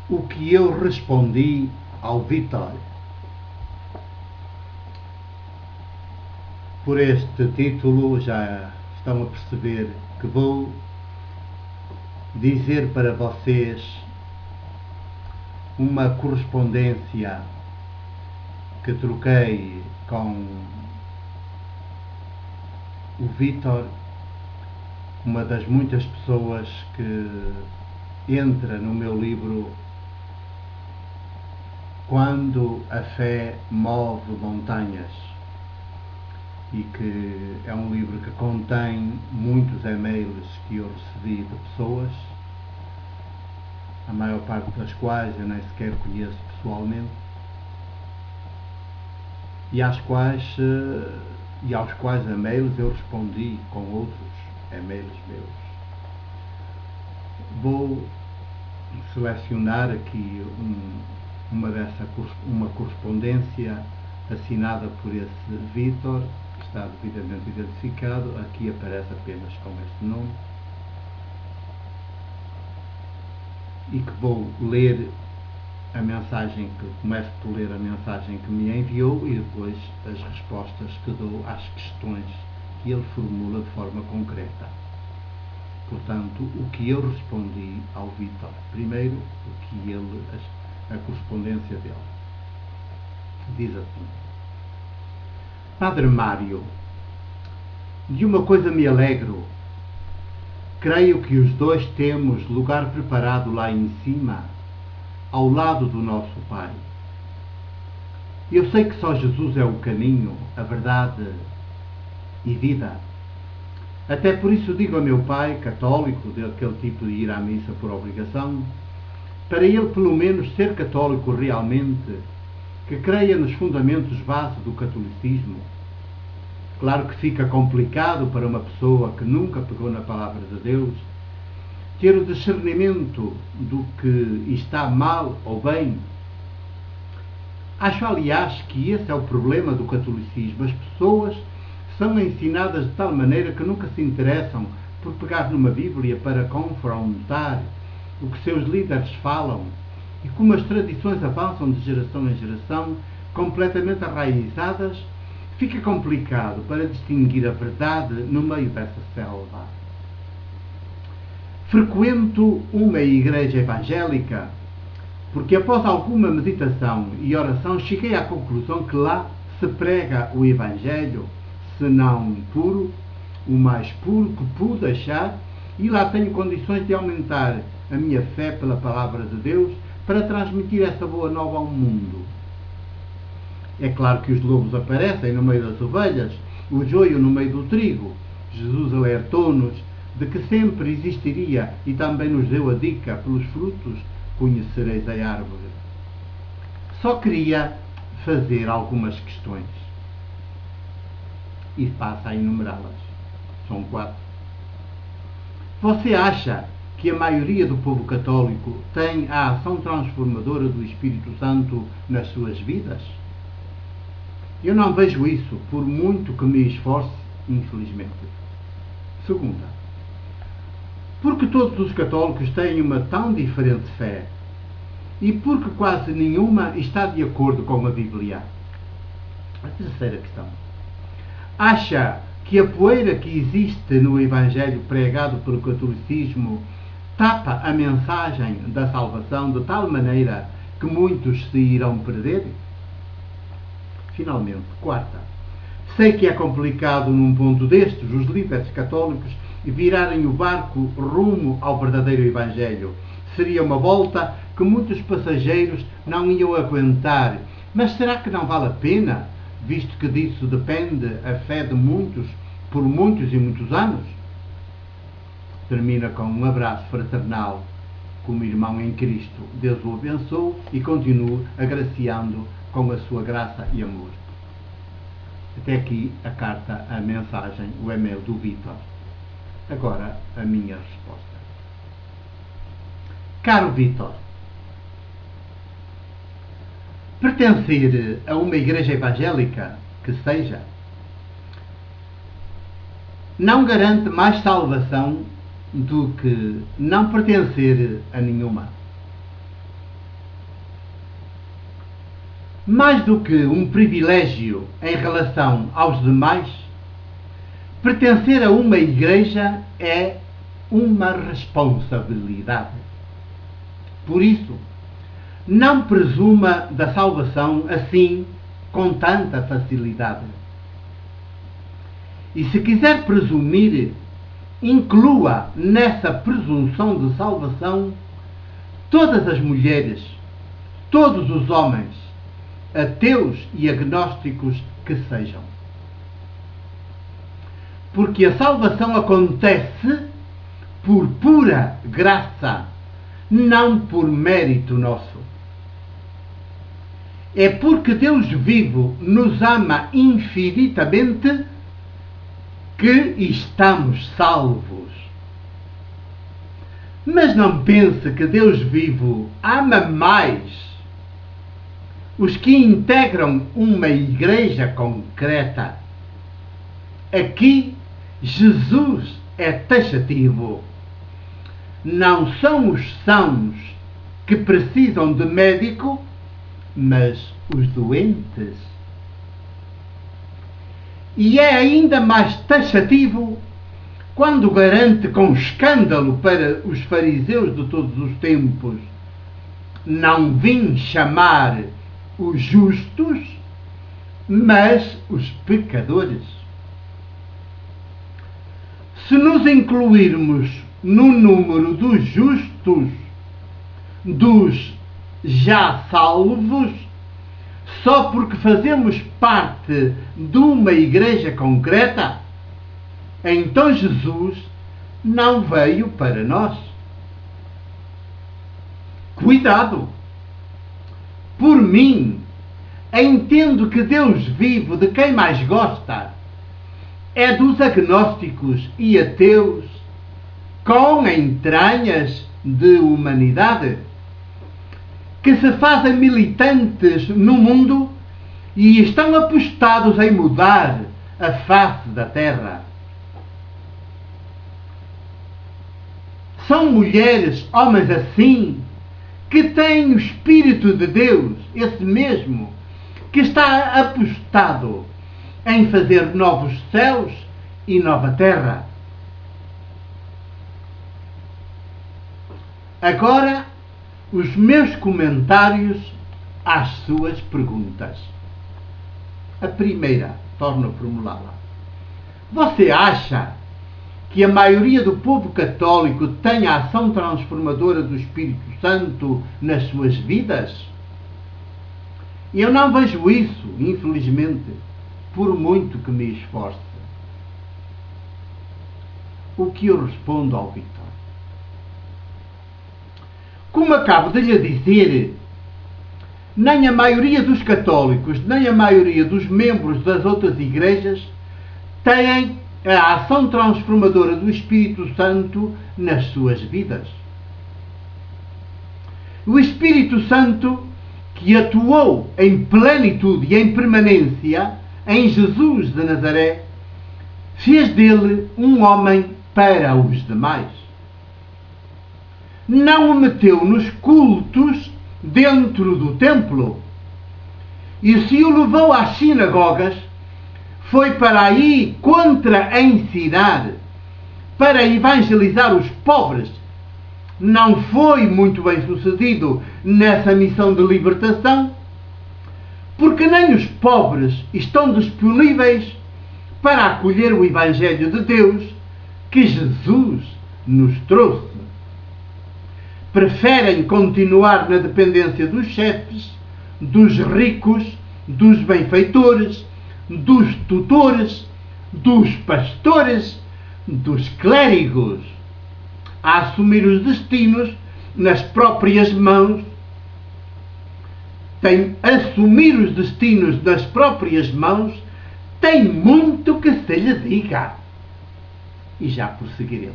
O que eu respondi ao Vítor. Por este título já estão a perceber que vou dizer para vocês uma correspondência que troquei com o Vítor, uma das muitas pessoas que entra no meu livro Quando a Fé Move Montanhas, e que é um livro que contém muitos e-mails que eu recebi de pessoas, a maior parte das quais eu nem sequer conheço pessoalmente, e aos quais e-mails eu respondi com outros e-mails meus. Vou selecionar aqui uma correspondência assinada por esse Vítor, que está devidamente identificado. Aqui aparece apenas com este nome, e que vou ler a mensagem, que começo por ler a mensagem que me enviou e depois as respostas que dou às questões que ele formula de forma concreta. Portanto, o que eu respondi ao Vítor. Primeiro, a correspondência dele. Diz assim: Padre Mário, de uma coisa me alegro. Creio que os dois temos lugar preparado lá em cima, ao lado do nosso Pai. Eu sei que só Jesus é o caminho, a verdade e vida. Até por isso digo a meu pai, católico, daquele tipo de ir à missa por obrigação, para ele pelo menos ser católico realmente, que creia nos fundamentos base do catolicismo. Claro que fica complicado para uma pessoa que nunca pegou na palavra de Deus ter o discernimento do que está mal ou bem. Acho, aliás, que esse é o problema do catolicismo. As pessoas são ensinadas de tal maneira que nunca se interessam por pegar numa Bíblia para confrontar o que seus líderes falam, e como as tradições avançam de geração em geração, completamente arraizadas, fica complicado para distinguir a verdade no meio dessa selva. Frequento uma igreja evangélica porque, após alguma meditação e oração, cheguei à conclusão que lá se prega o Evangelho, se não puro, o mais puro que pude achar, e lá tenho condições de aumentar a minha fé pela palavra de Deus para transmitir essa boa nova ao mundo. É claro que os lobos aparecem no meio das ovelhas, o joio no meio do trigo. Jesus alertou-nos de que sempre existiria e também nos deu a dica: pelos frutos conhecereis a árvore. Só queria fazer algumas questões e passa a enumerá-las. São 4. Você acha que a maioria do povo católico tem a ação transformadora do Espírito Santo nas suas vidas? Eu não vejo isso, por muito que me esforce, infelizmente. 2. Porque todos os católicos têm uma tão diferente fé e porque quase nenhuma está de acordo com a Bíblia? A 3ª questão. Acha que a poeira que existe no Evangelho pregado pelo catolicismo tapa a mensagem da salvação de tal maneira que muitos se irão perder? Finalmente, 4. Sei que é complicado num ponto destes os líderes católicos virarem o barco rumo ao verdadeiro Evangelho. Seria uma volta que muitos passageiros não iam aguentar. Mas será que não vale a pena, visto que disso depende a fé de muitos, por muitos e muitos anos? Termina com um abraço fraternal, como irmão em Cristo. Deus o abençoe e continue agraciando com a sua graça e amor. Até aqui a carta, a mensagem, o e-mail do Vítor. Agora a minha resposta. Caro Vítor, pertencer a uma igreja evangélica, que seja, não garante mais salvação do que não pertencer a nenhuma. mais do que um privilégio em relação aos demais, pertencer a uma igreja é uma responsabilidade. Por isso, não presuma da salvação assim com tanta facilidade. E se quiser presumir, inclua nessa presunção de salvação todas as mulheres, todos os homens, ateus e agnósticos que sejam. Porque a salvação acontece por pura graça, não por mérito nosso. É porque Deus vivo nos ama infinitamente que estamos salvos. Mas não pense que Deus vivo ama mais os que integram uma igreja concreta. Aqui, Jesus é taxativo. Não são os sãos que precisam de médico, mas os doentes. E é ainda mais taxativo quando garante com escândalo para os fariseus de todos os tempos: não vim chamar os justos, mas os pecadores. Se nos incluirmos no número dos justos, dos já salvos, só porque fazemos parte de uma igreja concreta, então Jesus não veio para nós. Cuidado! Por mim, entendo que Deus vivo de quem mais gosta é dos agnósticos e ateus com entranhas de humanidade, que se fazem militantes no mundo e estão apostados em mudar a face da terra. São mulheres, homens assim, que têm o Espírito de Deus, esse mesmo, que está apostado em fazer novos céus e nova terra. Agora, os meus comentários às suas perguntas. A primeira, torno a formulá-la. Você acha que a maioria do povo católico tem a ação transformadora do Espírito Santo nas suas vidas? Eu não vejo isso, infelizmente, por muito que me esforce. O que eu respondo ao Vítor? Como acabo de lhe dizer, nem a maioria dos católicos, nem a maioria dos membros das outras igrejas têm a ação transformadora do Espírito Santo nas suas vidas. O Espírito Santo, que atuou em plenitude e em permanência em Jesus de Nazaré, fez dele um homem para os demais. Não o meteu nos cultos dentro do templo. E se o levou às sinagogas, foi para aí contra-ensinar, para evangelizar os pobres. Não foi muito bem sucedido nessa missão de libertação, porque nem os pobres estão disponíveis para acolher o Evangelho de Deus que Jesus nos trouxe. Preferem continuar na dependência dos chefes, dos ricos, dos benfeitores, dos tutores, dos pastores, dos clérigos, a assumir os destinos nas próprias mãos. Assumir os destinos nas próprias mãos tem muito que se lhe diga. E já prosseguiremos.